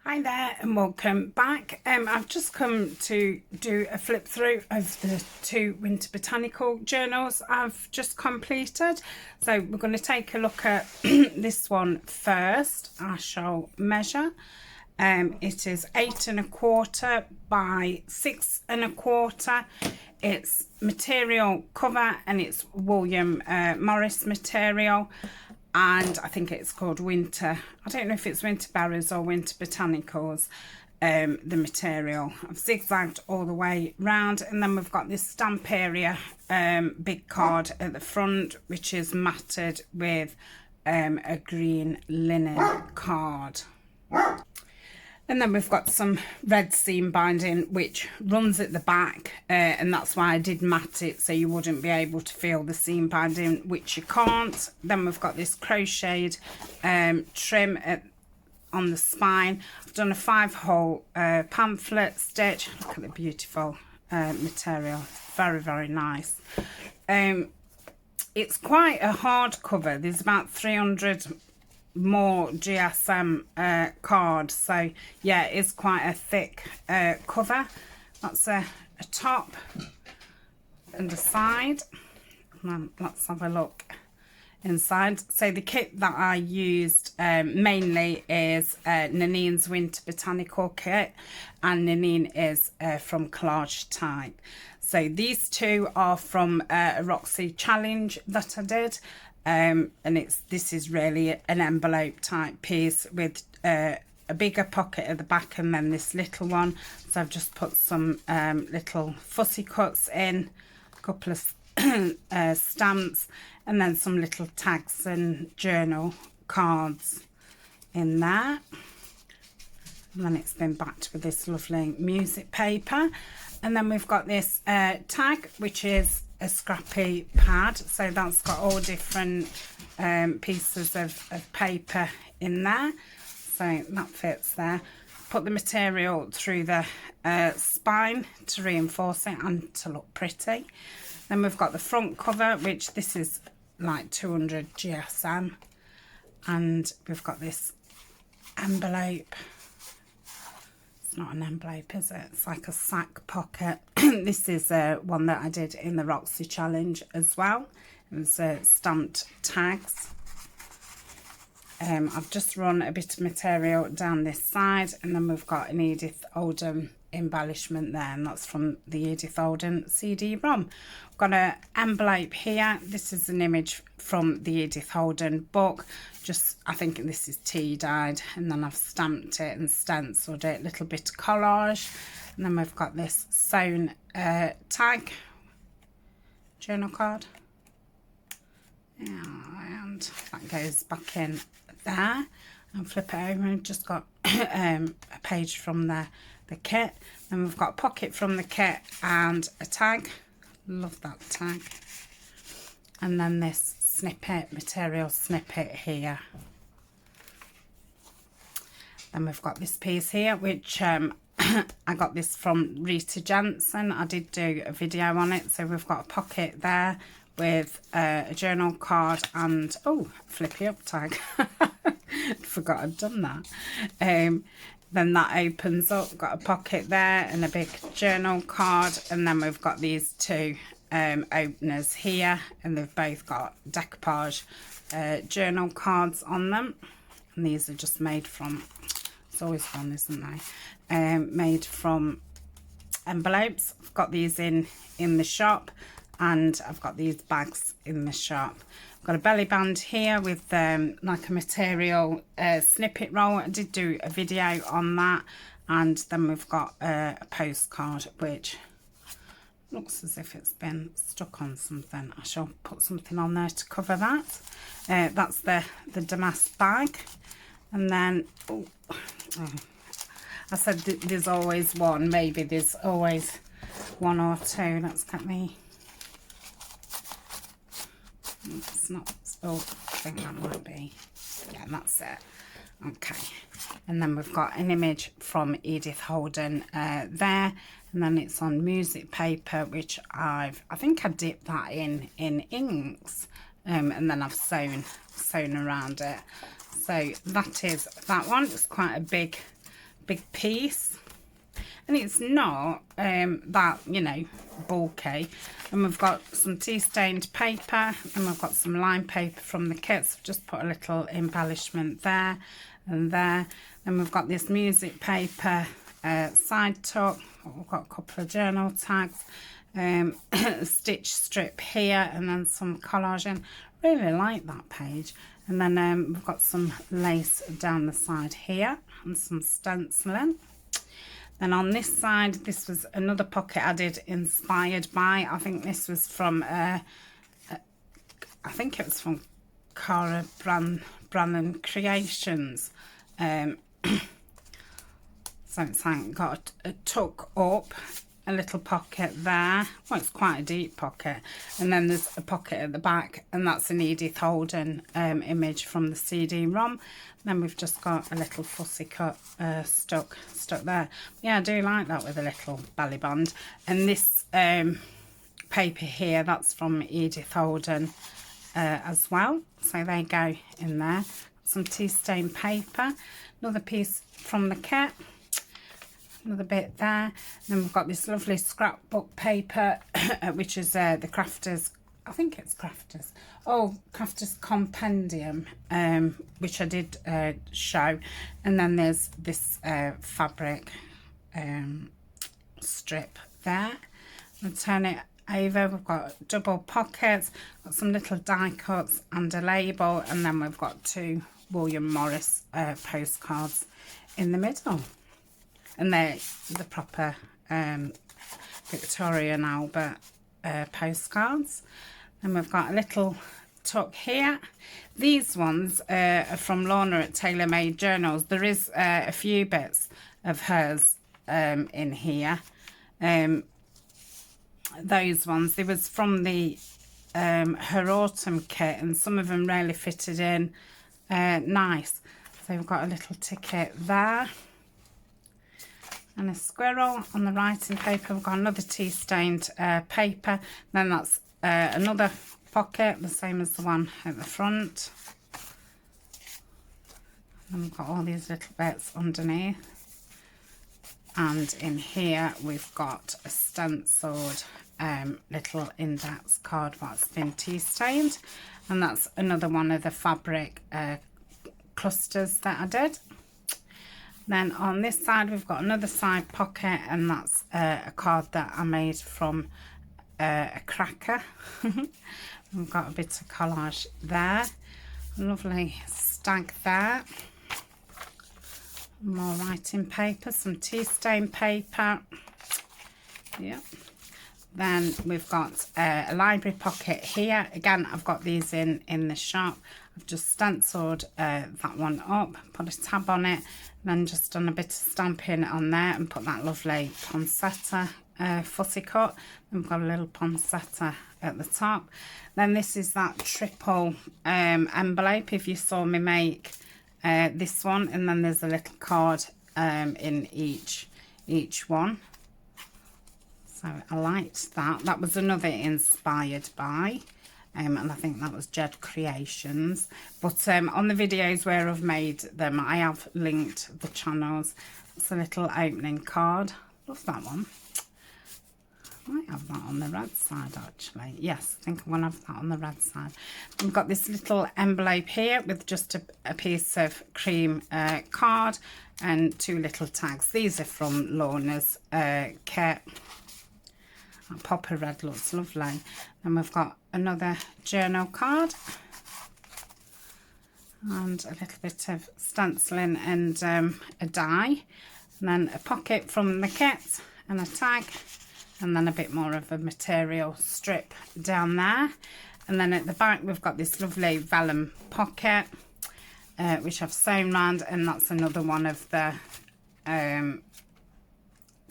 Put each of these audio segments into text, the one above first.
Hi there and welcome back. I've just come to do a flip through of the 2 winter botanical journals I've just completed. So we're going to take a look at this one first. I shall measure. It is 8 1/4 by 6 1/4. It's material cover and it's William Morris material. And I think it's called Winter. I don't know if it's Winter Berries or Winter Botanicals, the material. I've zigzagged all the way round. And then we've got this stamp area big card at the front, which is matted with a green linen card. And then we've got some red seam binding which runs at the back, and that's why I did mat it so you wouldn't be able to feel the seam binding, which you can't. Then we've got this crocheted trim on the spine. I've done a 5-hole pamphlet stitch. Look at the beautiful material, very, very nice. It's quite a hard cover. There's about 300 more GSM cards, so yeah, it's quite a thick cover. That's a top and a side. And let's have a look inside. So the kit that I used mainly is Nanine's Winter Botanical Kit, and Nanine is from Collage Type. So these two are from a Roxy challenge that I did. And this is really an envelope type piece with a bigger pocket at the back and then this little one. So I've just put some little fussy cuts in, a couple of stamps, and then some little tags and journal cards in there. And then it's been backed with this lovely music paper. And then we've got this tag, which is a scrappy pad, so that's got all different pieces of paper in there, so that fits there. Put the material through the spine to reinforce it and to look pretty. Then we've got the front cover, which this is like 200 GSM, and we've got this envelope. It's not an envelope, is it? It's like a sack pocket. This is one that I did in the Roxy challenge as well. It's stamped tags. I've just run a bit of material down this side, and then we've got an Edith Oldham embellishment there, and that's from the Edith Oldham CD-ROM. I've got an envelope here. This is an image from the Edith Oldham book. Just, I think this is tea dyed, and then I've stamped it and stenciled it, a little bit of collage. And then we've got this sewn tag journal card, and that goes back in there. And flip it over, and just got a page from the kit. Then we've got a pocket from the kit and a tag. Love that tag. And then this snippet, material snippet here. Then we've got this piece here, which I got this from Rita Jensen. I did do a video on it. So we've got a pocket there with a journal card and, oh, flippy up tag. Forgot I'd done that. Then that opens up, got a pocket there and a big journal card. And then we've got these two openers here, and they've both got decoupage journal cards on them. And these are just made from, it's always fun, isn't they? Made from envelopes. I've got these in the shop, and I've got these bags in the shop. I've got a belly band here with like a material snippet roll. I did do a video on that. And then we've got a postcard which looks as if it's been stuck on something. I shall put something on there to cover that. That's the damask bag. And then I said there's always one, maybe there's always one or two. Let's get me. It's not, oh, I think that might be, yeah, that's it. Okay, and then we've got an image from Edith Holden there, and then it's on music paper, which I think I dipped that in inks, and then I've sewn around it. So that is that one. It's quite a big big piece, and it's not that, you know, bulky. And we've got some tea stained paper, and we've got some lime paper from the kit, so I've just put a little embellishment there and there. Then we've got this music paper side tuck. We've got a couple of journal tags, a stitch strip here, and then some collaging. Really like that page. And then we've got some lace down the side here and some stenciling. Then on this side, this was another pocket I did inspired by. I think this was from I think it was from Cara Brannan Creations. So it's like got a tuck up, a little pocket there. Well, it's quite a deep pocket. And then there's a pocket at the back, and that's an Edith Holden image from the CD-ROM. Then we've just got a little fussy cut stuck there. Yeah, I do like that with a little belly band. And this paper here, that's from Edith Holden as well. So they go in there. Some tea stain paper, another piece from the kit. Another bit there. Then we've got this lovely scrapbook paper, which is the Crafters, I think it's Crafters. Oh, Crafters Compendium, which I did show. And then there's this fabric strip there. I'll turn it over. We've got double pockets, got some little die cuts and a label, and then we've got 2 William Morris postcards in the middle. And they're the proper Victoria and Albert postcards. And we've got a little tuck here. These ones are from Lorna at Tailor Made Journals. There is a few bits of hers in here. Those ones, they was from the her autumn kit, and some of them really fitted in nice. So we've got a little ticket there. And a squirrel on the writing paper. We've got another tea stained paper. Then that's another pocket, the same as the one at the front. And we've got all these little bits underneath. And in here we've got a stenciled little index card that's been tea stained. And that's another one of the fabric clusters that I did. Then on this side we've got another side pocket, and that's a card that I made from a cracker. We've got a bit of collage there, a lovely stag there, more writing paper, some tea stain paper. Yeah. Then we've got a library pocket here. Again, I've got these in the shop. I've just stenciled that one up, put a tab on it, then just done a bit of stamping on there and put that lovely poinsettia fussy cut. Then we've got a little poinsettia at the top. Then this is that triple envelope, if you saw me make this one, and then there's a little card in each one. So I liked that. That was another inspired by, and I think that was Jed Creations. But on the videos where I've made them, I have linked the channels. It's a little opening card. Love that one. I might have that on the red side actually. Yes, I think I'm going to have that on the red side. We've got this little envelope here with just a piece of cream card and 2 little tags. These are from Lorna's kit. That popper red looks lovely. Then we've got another journal card and a little bit of stenciling and a die, and then a pocket from the kit and a tag, and then a bit more of a material strip down there. And then at the back we've got this lovely vellum pocket which I've sewn round, and that's another one of the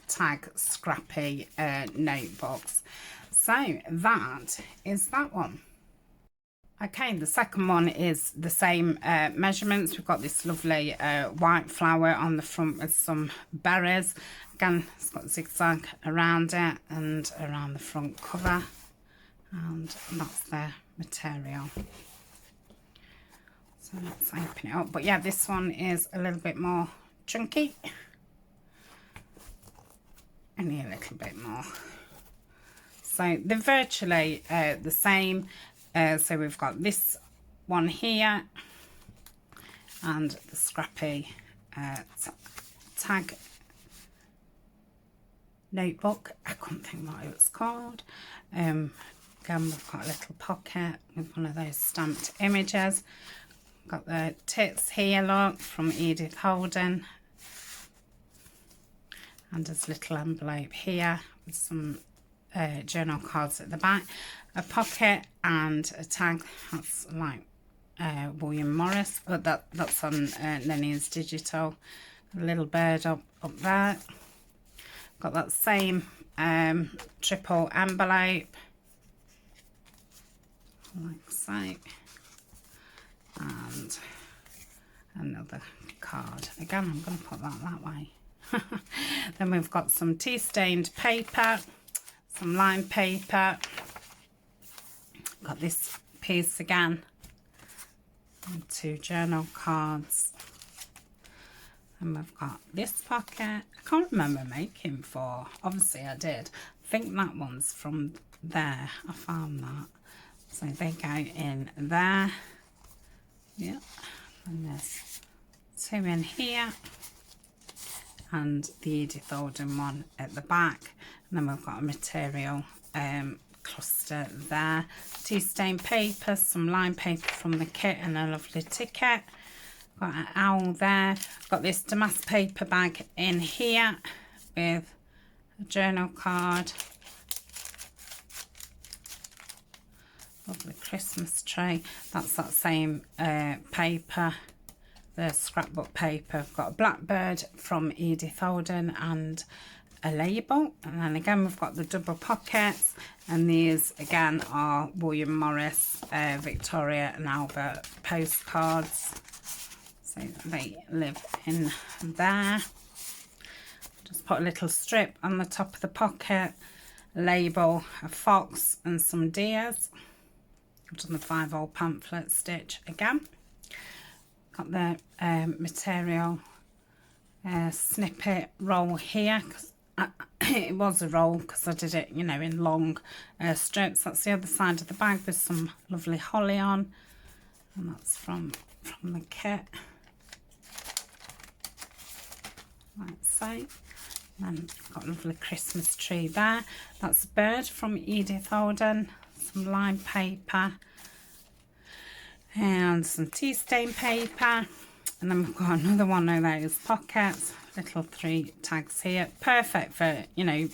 tag scrappy notebooks. So that is that one. Okay, the second one is the same measurements. We've got this lovely white flower on the front with some berries. Again, it's got zigzag around it and around the front cover, and that's the material. So let's open it up. But yeah, this one is a little bit more chunky. only a little bit more. So they're virtually the same. So we've got this one here and the scrappy tag notebook. I couldn't think what it was called. Again, we've got a little pocket with one of those stamped images. Got the tits here, look, from Edith Holden. And there's a little envelope here with some journal cards at the back. A pocket and a tag. That's like William Morris, but that's on Neni's Digital. A little bird up there. Got that same triple envelope, like so, and another card. Again, I'm going to put that way. Then we've got some tea stained paper, some line paper. Got this piece again, and 2 journal cards. And we've got this pocket. I can't remember making for. Obviously I did. I think that one's from there. I found that. So they go in there. Yeah. And there's 2 in here. And the Edith Holden one at the back. And then we've got a material cluster there. Tea stained paper, some line paper from the kit, and a lovely ticket. Got an owl there. Got this damask paper bag in here with a journal card. Lovely Christmas tree. That's that same paper, the scrapbook paper. I've got a blackbird from Edith Holden and a label. And then again we've got the double pockets, and these again are William Morris, Victoria and Albert postcards. So they live in there. Just put a little strip on the top of the pocket, label, a fox and some deers. I've done the 5-hole pamphlet stitch again. Got the material snippet roll here, because it was a roll because I did it, you know, in long strips. That's the other side of the bag with some lovely holly on, and that's from the kit. Like so. And then got a lovely Christmas tree there. That's a bird from Edith Holden. Some line paper and some tea stain paper. And then we've got another one of those pockets. Little 3 tags here. Perfect for, you know,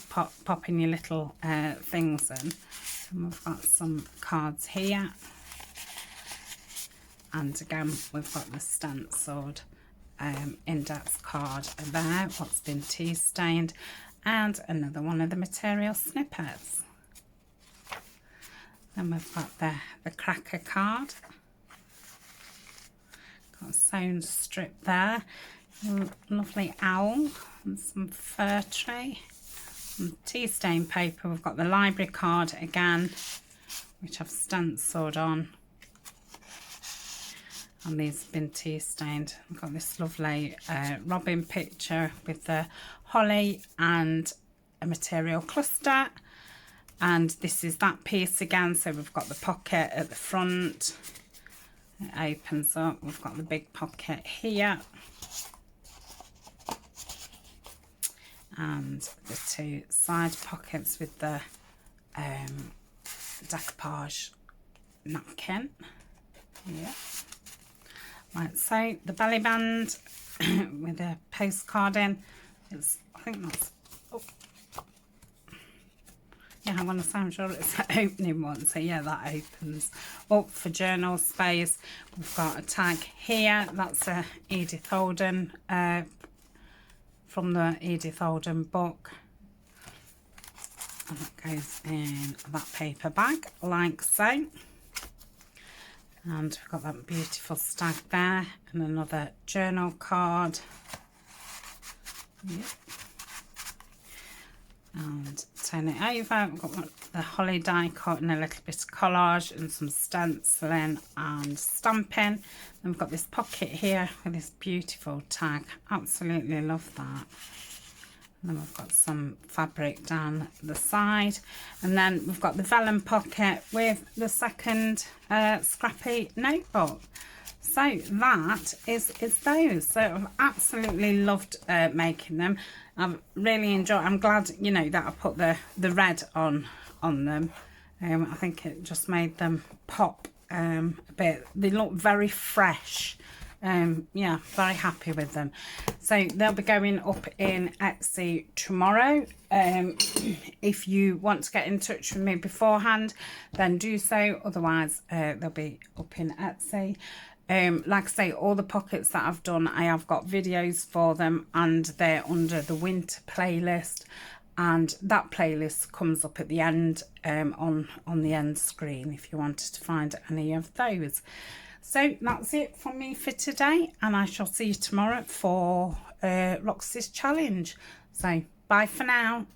popping your little things in. And we've got some cards here. And again, we've got the stenciled index card there, what's been tea stained, and another one of the material snippets. Then we've got the cracker card. Got a sewn strip there. Lovely owl and some fir tree. Some tea stained paper. We've got the library card again, which I've stenciled on. And these have been tea stained. I've got this lovely robin picture with the holly and a material cluster. And this is that piece again. So we've got the pocket at the front. It opens up. We've got the big pocket here. And the 2 side pockets with the decoupage napkin. Yeah. Right, so the belly band with a postcard in. I think that's, oh. Yeah, I want to say I'm sure it's the opening one. So yeah, that opens up for journal space. We've got a tag here. That's a Edith Holden, from the Edith Holden book. And that goes in that paper bag, like so. And we've got that beautiful stag there, and another journal card. Yep. And turn it over. We've got the holly die cut and a little bit of collage and some stenciling and stamping. Then we've got this pocket here with this beautiful tag. Absolutely love that. And then we've got some fabric down the side. And then we've got the vellum pocket with the second scrappy notebook. So that is those. So I've absolutely loved making them. I've really enjoyed. I'm glad, you know, that I put the red on them. I think it just made them pop a bit. They look very fresh. Yeah, very happy with them. So they'll be going up in Etsy tomorrow. If you want to get in touch with me beforehand, then do so. Otherwise, they'll be up in Etsy. Like I say, all the pockets that I've done, I have got videos for them, and they're under the winter playlist, and that playlist comes up at the end on the end screen if you wanted to find any of those. So that's it from me for today, and I shall see you tomorrow for Roxy's challenge. So bye for now.